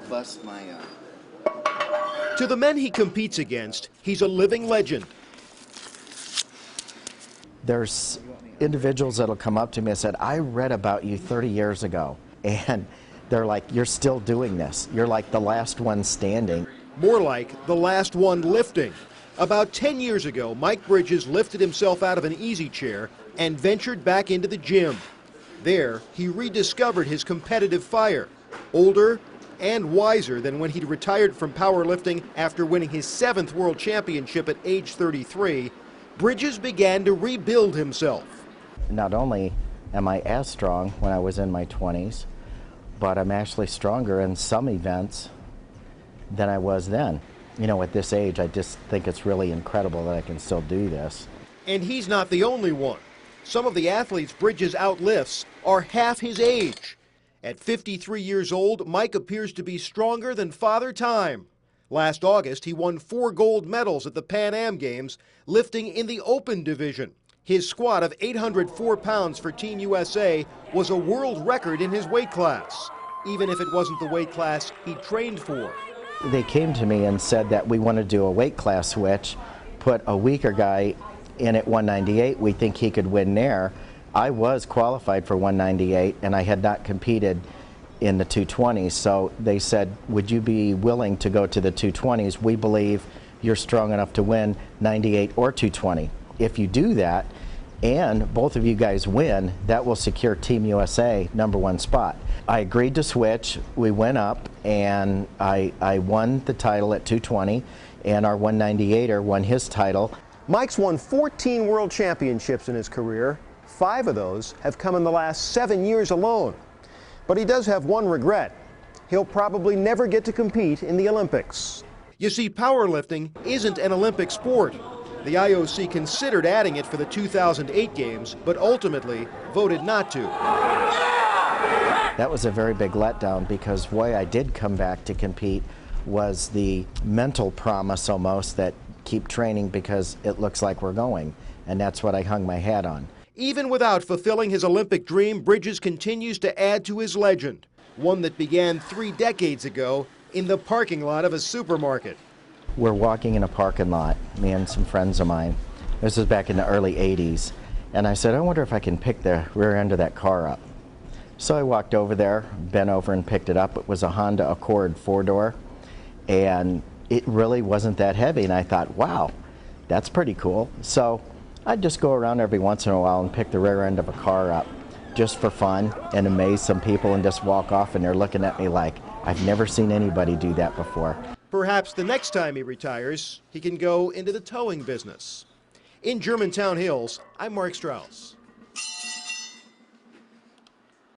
bust my To the men he competes against, he's a living legend. There's individuals that'll come up to me and said, I read about you 30 years ago. And they're like, you're still doing this. You're like the last one standing. More like the last one lifting. About 10 years ago, Mike Bridges lifted himself out of an easy chair and ventured back into the gym. There, he rediscovered his competitive fire, older and wiser than when he'd retired from powerlifting after winning his 7th world championship at age 33. Bridges began to rebuild himself. Not only am I as strong when I was in my 20s, but I'm actually stronger in some events than I was then. You know, at this age, I just think it's really incredible that I can still do this. And he's not the only one. Some of the athletes Bridges outlifts are half his age. At 53 years old, Mike appears to be stronger than Father Time. Last August, he won 4 gold medals at the Pan Am Games, lifting in the open division. His squat of 804 pounds for Team USA was a world record in his weight class, even if it wasn't the weight class he trained for. They came to me and said that we want to do a weight class switch, put a weaker guy in at 198. We think he could win there. I was qualified for 198 and I had not competed in the 220s, so they said, would you be willing to go to the 220s? We believe you're strong enough to win 98 or 220. If you do that and both of you guys win, that will secure Team USA #1 spot. I agreed to switch. We went up and I won the title at 220 and our 198er won his title. Mike's won 14 world championships in his career. 5 of those have come in the last 7 years alone. But he does have one regret. He'll probably never get to compete in the Olympics. You see, powerlifting isn't an Olympic sport. The IOC considered adding it for the 2008 Games, but ultimately voted not to. That was a very big letdown because why I did come back to compete was the mental promise almost that keep training because it looks like we're going, and that's what I hung my hat on. Even without fulfilling his Olympic dream, Bridges continues to add to his legend, one that began 3 decades ago in the parking lot of a supermarket. We're walking in a parking lot, me and some friends of mine. This was back in the early 80s, and I said, I wonder if I can pick the rear end of that car up. So I walked over there, bent over and picked it up. It was a Honda Accord 4-door, and it really wasn't that heavy, and I thought, wow, that's pretty cool. So I'd just go around every once in a while and pick the rear end of a car up just for fun and amaze some people and just walk off and they're looking at me like, I've never seen anybody do that before. Perhaps the next time he retires, he can go into the towing business. In Germantown Hills, I'm Mark Strauss.